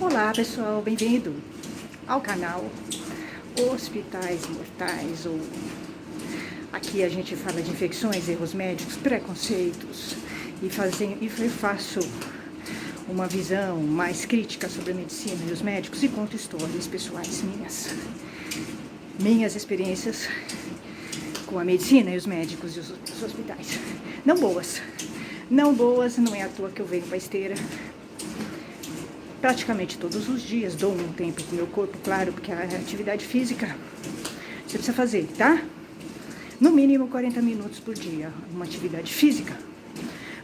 Olá pessoal, bem-vindo ao canal Hospitais Mortais, ou aqui a gente fala de infecções, erros médicos, preconceitos e eu faço uma visão mais crítica sobre a medicina e os médicos e conto histórias pessoais minhas experiências com a medicina e os médicos e os hospitais. Não boas, não é à toa que eu venho para esteira praticamente todos os dias, dou um tempo pro meu corpo, claro, porque a atividade física você precisa fazer, tá? No mínimo 40 minutos por dia, uma atividade física.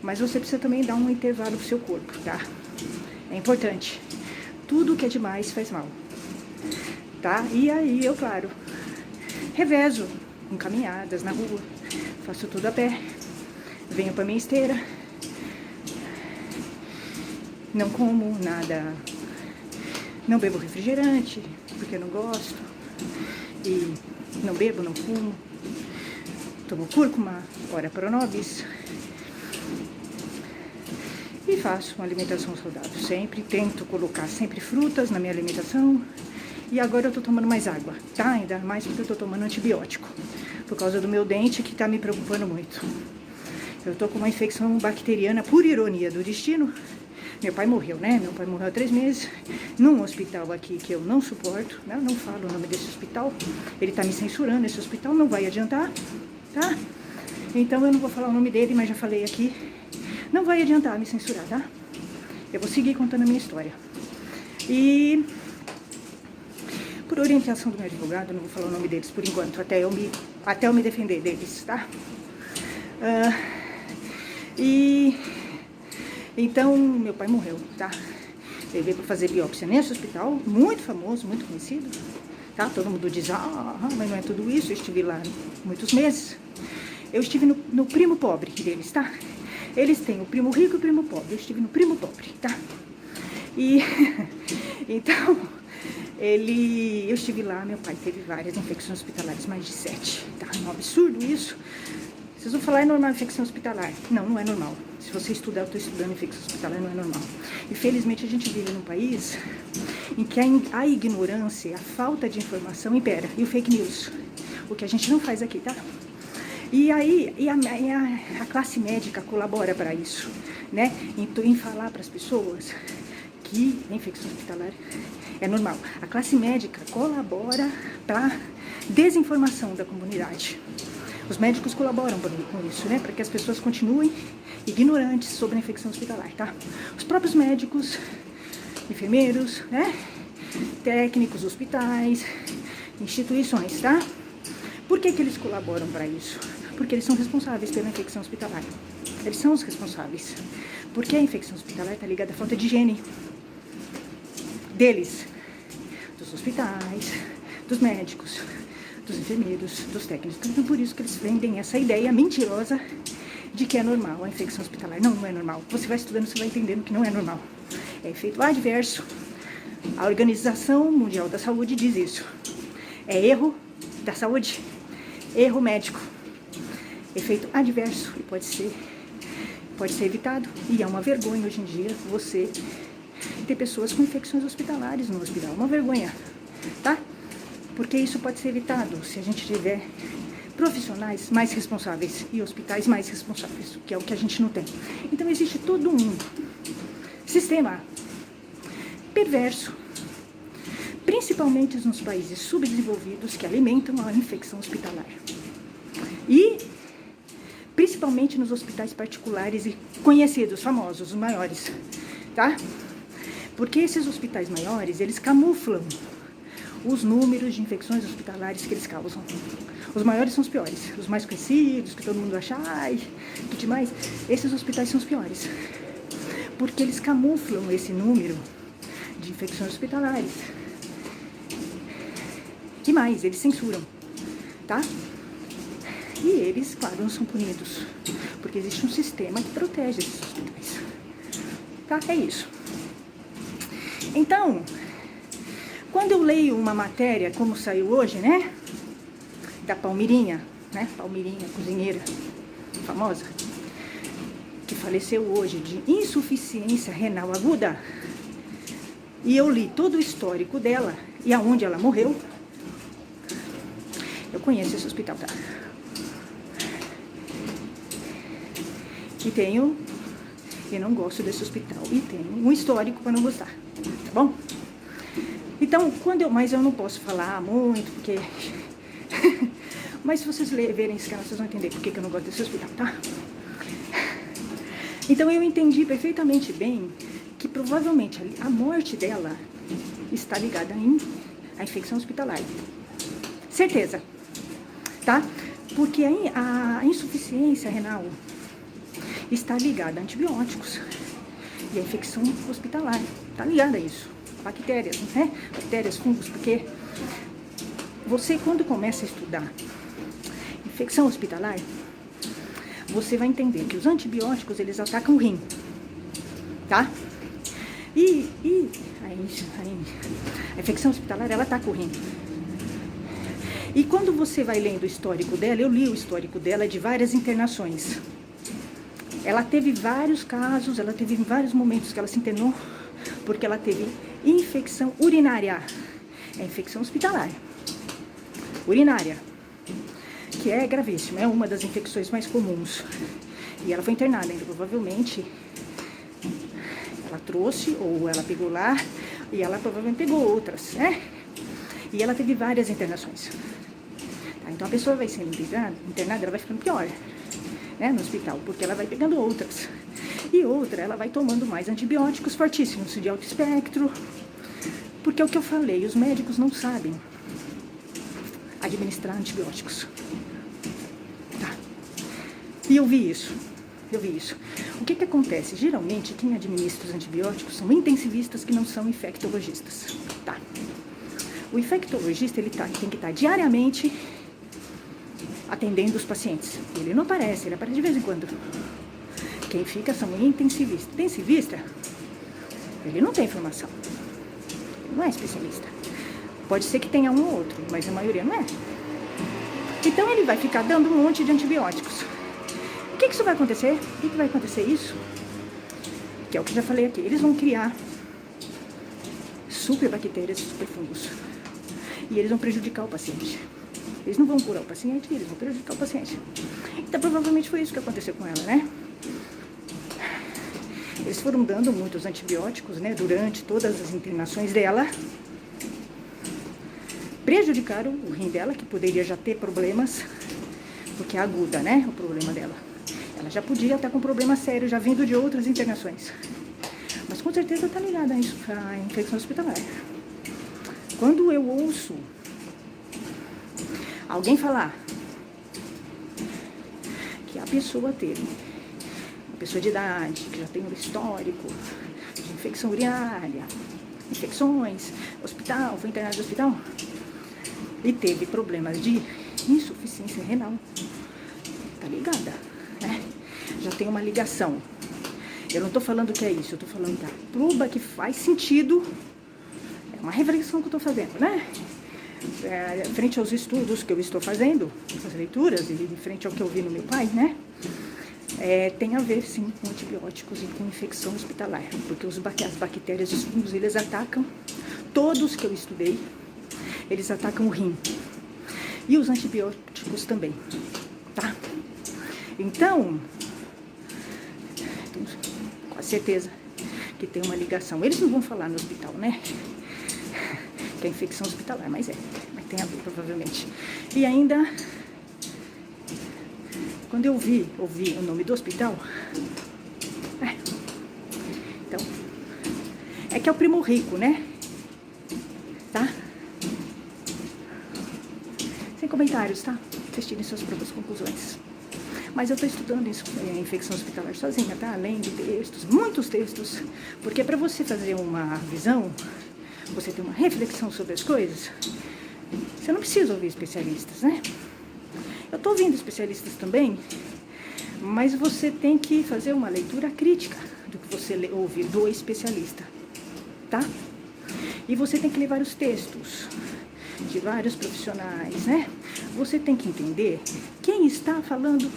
Mas você precisa também dar um intervalo pro seu corpo, tá? É importante. Tudo que é demais faz mal, tá? E aí eu, claro, revezo com caminhadas na rua, faço tudo a pé, venho pra minha esteira. Não como nada, não bebo refrigerante, porque eu não gosto, e não bebo, não fumo, tomo cúrcuma, ora pronobis, e faço uma alimentação saudável sempre, tento colocar sempre frutas na minha alimentação, e agora eu tô tomando mais água, tá? Ainda mais porque eu tô tomando antibiótico, por causa do meu dente que tá me preocupando muito. Eu tô com uma infecção bacteriana, por ironia do destino. Meu pai morreu, né? Meu pai morreu há 3 meses, num hospital aqui que eu não suporto, né? Não falo o nome desse hospital, ele tá me censurando, esse hospital não vai adiantar, tá? Então eu não vou falar o nome dele, mas já falei aqui, não vai adiantar me censurar, tá? Eu vou seguir contando a minha história. E por orientação do meu advogado, não vou falar o nome deles por enquanto, até eu me defender deles, tá? Então, meu pai morreu, tá? Ele veio para fazer biópsia nesse hospital, muito famoso, muito conhecido, tá? Todo mundo diz, mas não é tudo isso, eu estive lá muitos meses. Eu estive no primo pobre deles, tá? Eles têm o primo rico e o primo pobre, eu estive no primo pobre, tá? E, então, eu estive lá, meu pai teve várias infecções hospitalares, mais de 7, tá? É um absurdo isso. Vocês vão falar, é normal infecção hospitalar? Não, não é normal. Se você estudar, eu estou estudando infecção hospitalar, não é normal. Infelizmente, a gente vive num país em que a ignorância, a falta de informação impera. E o fake news. O que a gente não faz aqui, tá? E aí, a classe médica colabora para isso, né? Em falar para as pessoas que a infecção hospitalar é normal. A classe médica colabora para desinformação da comunidade. Os médicos colaboram com isso, né? Para que as pessoas continuem ignorantes sobre a infecção hospitalar, tá? Os próprios médicos, enfermeiros, né? Técnicos, hospitais, instituições, tá? Por que eles colaboram para isso? Porque eles são responsáveis pela infecção hospitalar. Eles são os responsáveis. Porque a infecção hospitalar está ligada à falta de higiene deles, dos hospitais, dos médicos, dos enfermeiros, dos técnicos. Então, por isso que eles vendem essa ideia mentirosa de que é normal a infecção hospitalar. Não, não é normal. Você vai estudando, você vai entendendo que não é normal. É efeito adverso. A Organização Mundial da Saúde diz isso. É erro da saúde, erro médico. Efeito adverso e pode ser evitado. E é uma vergonha hoje em dia você ter pessoas com infecções hospitalares no hospital. Uma vergonha, tá? Porque isso pode ser evitado se a gente tiver profissionais mais responsáveis e hospitais mais responsáveis, que é o que a gente não tem. Então existe todo um sistema perverso, principalmente nos países subdesenvolvidos, que alimentam a infecção hospitalar. E principalmente nos hospitais particulares e conhecidos, famosos, os maiores, tá? Porque esses hospitais maiores, eles camuflam os números de infecções hospitalares que eles causam. Os maiores são os piores, os mais conhecidos, que todo mundo acha, que demais. Esses hospitais são os piores, porque eles camuflam esse número de infecções hospitalares. E mais, eles censuram, tá? E eles, claro, não são punidos, porque existe um sistema que protege esses hospitais. Tá? É isso. Então, quando eu leio uma matéria, como saiu hoje, né? Da Palmirinha, né? Palmirinha, cozinheira famosa, que faleceu hoje de insuficiência renal aguda. e eu li todo o histórico dela e aonde ela morreu, eu conheço esse hospital, tá? E não gosto desse hospital, e tenho um histórico para não gostar, tá bom? Então, mas eu não posso falar muito, porque... mas se vocês verem esse canal, vocês vão entender por que eu não gosto desse hospital, tá? Então, eu entendi perfeitamente bem que provavelmente a morte dela está ligada à infecção hospitalar. Certeza, tá? Porque a insuficiência renal está ligada a antibióticos e a infecção hospitalar. Está ligada a isso. Bactérias, né? Bactérias, fungos, porque você, quando começa a estudar infecção hospitalar, você vai entender que os antibióticos, eles atacam o rim, tá? E a infecção hospitalar, ela ataca o rim. E quando você vai lendo o histórico dela, eu li o histórico dela de várias internações. Ela teve vários casos, ela teve vários momentos que ela se internou, porque ela teve infecção urinária. É infecção hospitalar. Urinária. Que é gravíssimo, é uma das infecções mais comuns. E ela foi internada ainda, provavelmente. Ela trouxe, ou ela pegou lá, e ela provavelmente pegou outras, né? E ela teve várias internações. Tá? Então a pessoa vai sendo internada, ela vai ficando pior, né, no hospital, porque ela vai pegando outras. E outra, ela vai tomando mais antibióticos fortíssimos, de alto espectro, porque é o que eu falei, os médicos não sabem administrar antibióticos. Tá? E eu vi isso. O que acontece? Geralmente, quem administra os antibióticos são intensivistas que não são infectologistas. Tá? O infectologista, ele tem que estar diariamente atendendo os pacientes. Ele não aparece, ele aparece de vez em quando. Quem fica são intensivistas. Intensivista, ele não tem formação. Ele não é especialista. Pode ser que tenha um ou outro, mas a maioria não é. Então ele vai ficar dando um monte de antibióticos. O que isso vai acontecer? O que vai acontecer isso? Que é o que eu já falei aqui. Eles vão criar superbactérias e superfungos. E eles vão prejudicar o paciente. Eles não vão curar o paciente, eles vão prejudicar o paciente. Então, provavelmente foi isso que aconteceu com ela, né? Eles foram dando muitos antibióticos, né, durante todas as internações dela. Prejudicaram o rim dela, que poderia já ter problemas, porque é aguda, né, o problema dela. Ela já podia estar com problema sério, já vindo de outras internações. Mas com certeza está ligada a isso, a infecção hospitalar. Quando eu ouço alguém falar que a pessoa teve, uma pessoa de idade, que já tem um histórico de infecção urinária, infecções, hospital, foi internado no hospital, e teve problemas de insuficiência renal, tá ligada, né? Já tem uma ligação. Eu não tô falando que é isso, eu tô falando da proba que faz sentido. É uma reflexão que eu tô fazendo, né? Frente aos estudos que eu estou fazendo, as leituras, e frente ao que eu vi no meu pai, né? Tem a ver, sim, com antibióticos e com infecção hospitalar, porque as bactérias e os fungos, eles atacam, todos que eu estudei, eles atacam o rim. E os antibióticos também, tá? Então, tenho com certeza que tem uma ligação. Eles não vão falar no hospital, né? Que é infecção hospitalar, mas tem a ver, provavelmente. E ainda, quando eu ouvi o nome do hospital, então, é que é o Primo Rico, né? Tá? Sem comentários, tá? Vocês tirem suas próprias conclusões. Mas eu estou estudando isso, infecção hospitalar sozinha, tá? Além de textos, muitos textos, porque para você fazer uma visão, você ter uma reflexão sobre as coisas, você não precisa ouvir especialistas, né? Eu estou ouvindo especialistas também, mas você tem que fazer uma leitura crítica do que você ouve do especialista, tá? E você tem que ler vários textos de vários profissionais, né? Você tem que entender quem está falando,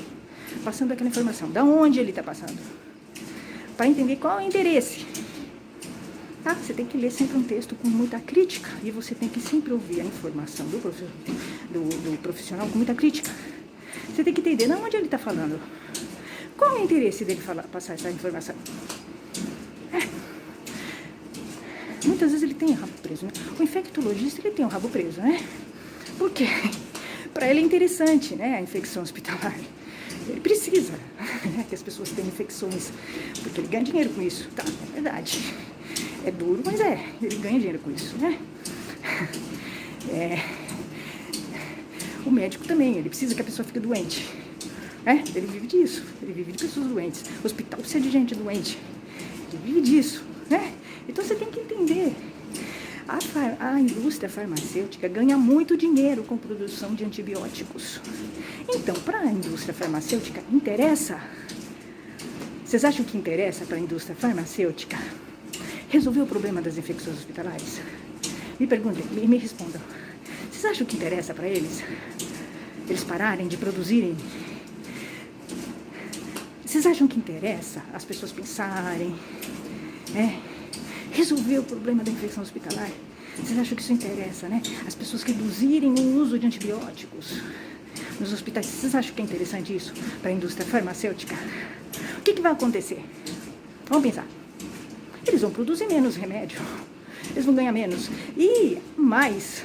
passando aquela informação, da onde ele está passando, para entender qual é o interesse. tá? Você tem que ler sempre um texto com muita crítica e você tem que sempre ouvir a informação do profissional com muita crítica. Você tem que entender de onde ele está falando. Qual é o interesse dele passar essa informação? Muitas vezes ele tem o rabo preso, né? O infectologista, ele tem o rabo preso, né? Por quê? Para ele é interessante, né? A infecção hospitalar. Ele precisa, né, que as pessoas tenham infecções, porque ele ganha dinheiro com isso, tá? É verdade. É duro, mas ele ganha dinheiro com isso, né? O médico também, ele precisa que a pessoa fique doente. Ele vive disso, ele vive de pessoas doentes. O hospital precisa de gente doente. Ele vive disso, né? Então você tem que entender. A indústria farmacêutica ganha muito dinheiro com produção de antibióticos. Então, para a indústria farmacêutica, interessa? Vocês acham que interessa para a indústria farmacêutica resolver o problema das infecções hospitalares? Me perguntem, me respondam. Vocês acham que interessa para eles? Eles pararem de produzirem? Vocês acham que interessa as pessoas pensarem, resolver o problema da infecção hospitalar? Vocês acham que isso interessa, né? As pessoas reduzirem o uso de antibióticos nos hospitais. Vocês acham que é interessante isso para a indústria farmacêutica? O que vai acontecer? Vamos pensar. Eles vão produzir menos remédio. Eles vão ganhar menos. E mais,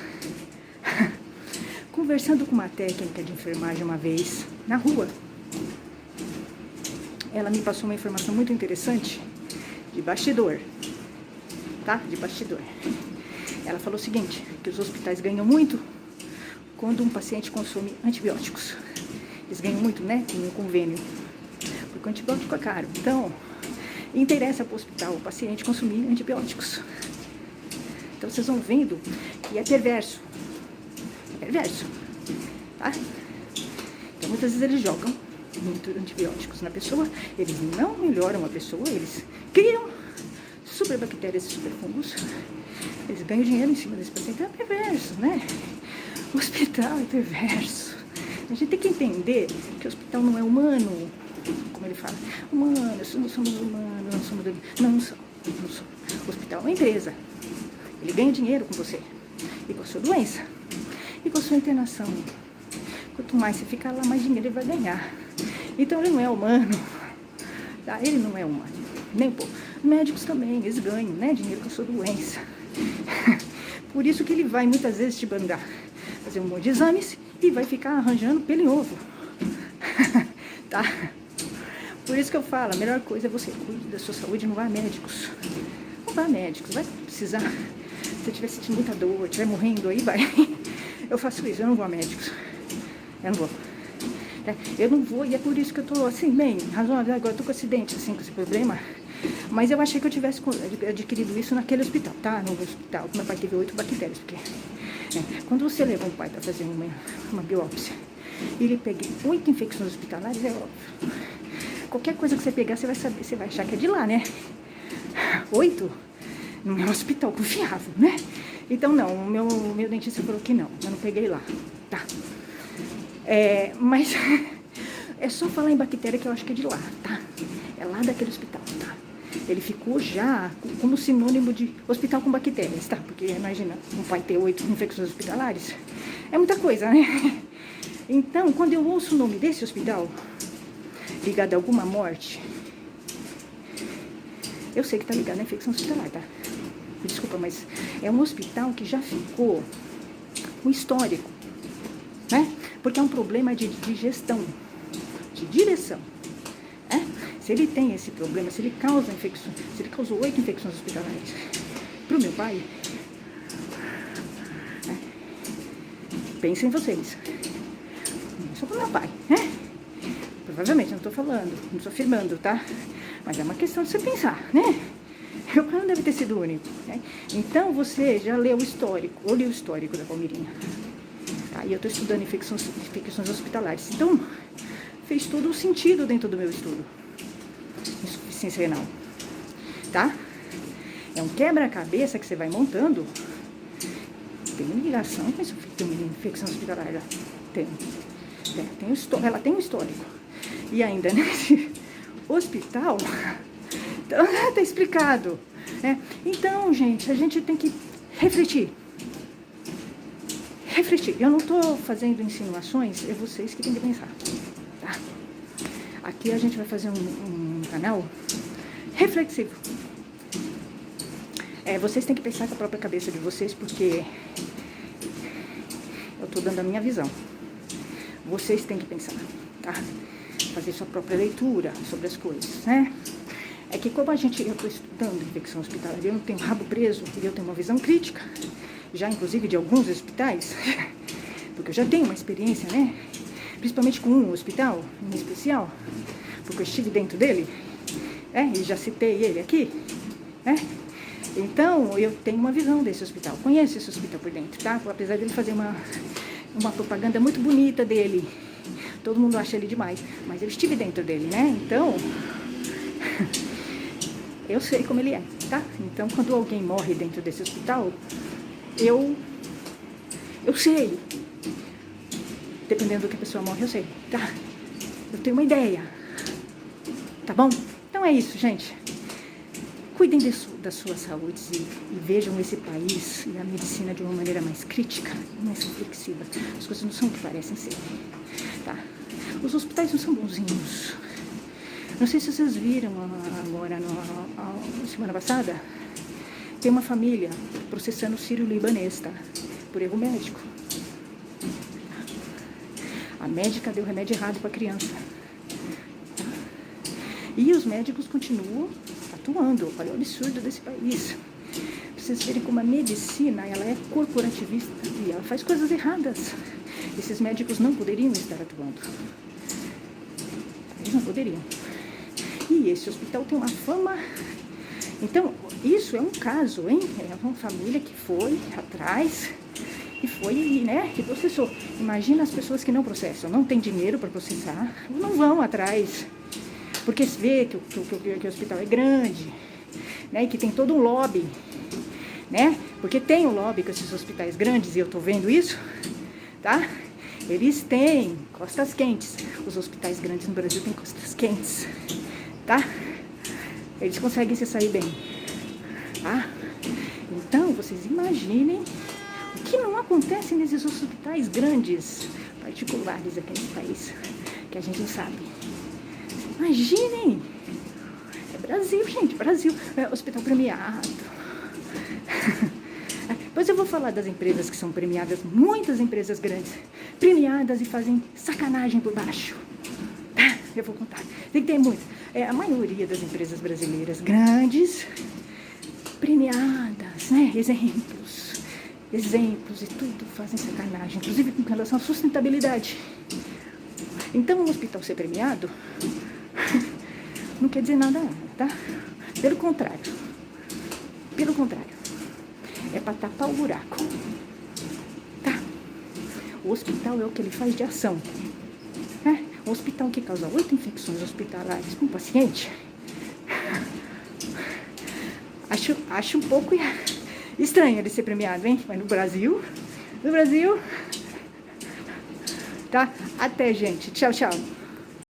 conversando com uma técnica de enfermagem uma vez, na rua, ela me passou uma informação muito interessante de bastidor, tá? De bastidor. Ela falou o seguinte, que os hospitais ganham muito quando um paciente consome antibióticos. Eles ganham muito, né? Com um convênio. Porque o antibiótico é caro. Então, interessa para o hospital o paciente consumir antibióticos. Então, vocês vão vendo que é perverso. É perverso, tá? Então, muitas vezes eles jogam muito antibióticos na pessoa, eles não melhoram a pessoa, eles criam superbactérias e superfungos, eles ganham dinheiro em cima desse paciente. É perverso, né? O hospital é perverso. A gente tem que entender que o hospital não é humano, como ele fala. Humano, não somos humanos, não somos... Não são. O hospital é uma empresa. Ele ganha dinheiro com você e com a sua doença e com a sua internação. Quanto mais você ficar lá, mais dinheiro ele vai ganhar. Então ele não é humano, tá? Ele não é humano, nem um pouco. Médicos também, eles ganham, né, dinheiro com a sua doença. Por isso que ele vai muitas vezes te mandar fazer um monte de exames e vai ficar arranjando pelo em ovo. Tá? Por isso que eu falo, a melhor coisa é você cuide da sua saúde e não vá a médicos. Não vá a médicos, vai precisar. Se você estiver sentindo muita dor, estiver morrendo aí, vai. Eu faço isso, eu não vou a médicos. Eu não vou. Eu não vou, e é por isso que eu tô assim, bem razoável. Agora eu tô com acidente, assim, com esse problema. Mas eu achei que eu tivesse adquirido isso naquele hospital, tá? No hospital, meu pai teve 8 bactérias, porque quando você leva um pai para fazer uma biópsia e ele pega 8 infecções hospitalares, é óbvio. Qualquer coisa que você pegar, você vai saber, você vai achar que é de lá, né? 8? Não é um hospital confiável, né? Então não, o meu dentista falou que não, eu não peguei lá, tá? Mas é só falar em bactéria que eu acho que é de lá, tá? É lá daquele hospital, tá? Ele ficou já como sinônimo de hospital com bactérias, tá? Porque imagina, um pai ter 8 infecções hospitalares, é muita coisa, né? Então, quando eu ouço o nome desse hospital, ligado a alguma morte, eu sei que tá ligado à infecção hospitalar, tá? Desculpa, mas é um hospital que já ficou um histórico, né? Porque é um problema de gestão, de direção, né? Se ele tem esse problema, se ele causa infecções, se ele causou 8 infecções hospitalares pro meu pai, né? Pensem em vocês, não só pro meu pai, né? Provavelmente, não estou falando, não estou afirmando, tá? Mas é uma questão de você pensar, né? Meu pai não deve ter sido o único, né? Então, você já leu o histórico, eu li o histórico da Palmeirinha. Tá? E eu estou estudando infecções hospitalares. Então, fez todo o sentido dentro do meu estudo. Insuficiência renal. Tá? É um quebra-cabeça que você vai montando. Tem ligação com infecção hospitalar. Ela tem um histórico. E ainda nesse hospital, então, tá explicado. né? Então, gente, a gente tem que refletir. Refletir. Eu não estou fazendo insinuações, é vocês que têm que pensar, tá? Aqui a gente vai fazer um canal reflexivo. Vocês têm que pensar com a própria cabeça de vocês, porque eu estou dando a minha visão. Vocês têm que pensar, tá? Fazer sua própria leitura sobre as coisas, né? É que como eu estou estudando infecção hospitalar, eu não tenho rabo preso e eu tenho uma visão crítica, já inclusive de alguns hospitais, porque eu já tenho uma experiência, né? Principalmente com um hospital em especial, porque eu estive dentro dele, e já citei ele aqui, né? Então, eu tenho uma visão desse hospital, conheço esse hospital por dentro, tá? Apesar dele fazer uma propaganda muito bonita dele, todo mundo acha ele demais, mas eu estive dentro dele, né? Então, eu sei como ele é, tá? Então, quando alguém morre dentro desse hospital, eu sei, dependendo do que a pessoa morre, eu sei, tá? Eu tenho uma ideia, tá bom? Então é isso, gente. Cuidem da sua saúde e vejam esse país e a medicina de uma maneira mais crítica, mais reflexiva. As coisas não são o que parecem ser, tá? Os hospitais não são bonzinhos. Não sei se vocês viram agora, semana passada, tem uma família processando o sírio-libanês, tá? Por erro médico. A médica deu remédio errado para a criança. Tá? E os médicos continuam atuando. Olha o absurdo desse país. Pra vocês verem como a medicina, ela é corporativista e ela faz coisas erradas. Esses médicos não poderiam estar atuando. Eles não poderiam. E esse hospital tem uma fama. Então, isso é um caso, hein? É uma família que foi atrás e foi, né, que processou. Imagina as pessoas que não processam, não têm dinheiro para processar, não vão atrás. Porque se vê que o hospital é grande, né, e que tem todo um lobby, né? Porque tem um lobby com esses hospitais grandes, e eu tô vendo isso, tá? Eles têm costas quentes. Os hospitais grandes no Brasil têm costas quentes, tá? Eles conseguem se sair bem, tá? Então, vocês imaginem o que não acontece nesses hospitais grandes, particulares aqui nesse país, que a gente não sabe. Imaginem! É Brasil, gente, Brasil. É hospital premiado. Depois eu vou falar das empresas que são premiadas, muitas empresas grandes, premiadas e fazem sacanagem por baixo. Tá? Eu vou contar. Tem que ter muitas. A maioria das empresas brasileiras grandes, premiadas, né? Exemplos e tudo fazem sacanagem, inclusive com relação à sustentabilidade. Então, um hospital ser premiado não quer dizer nada, tá? Pelo contrário, é para tapar o buraco, tá? O hospital é o que ele faz de ação, né? Um hospital que causa 8 infecções hospitalares para um paciente, acho um pouco estranho ele ser premiado, hein? Mas no Brasil, tá? Até, gente. Tchau, tchau.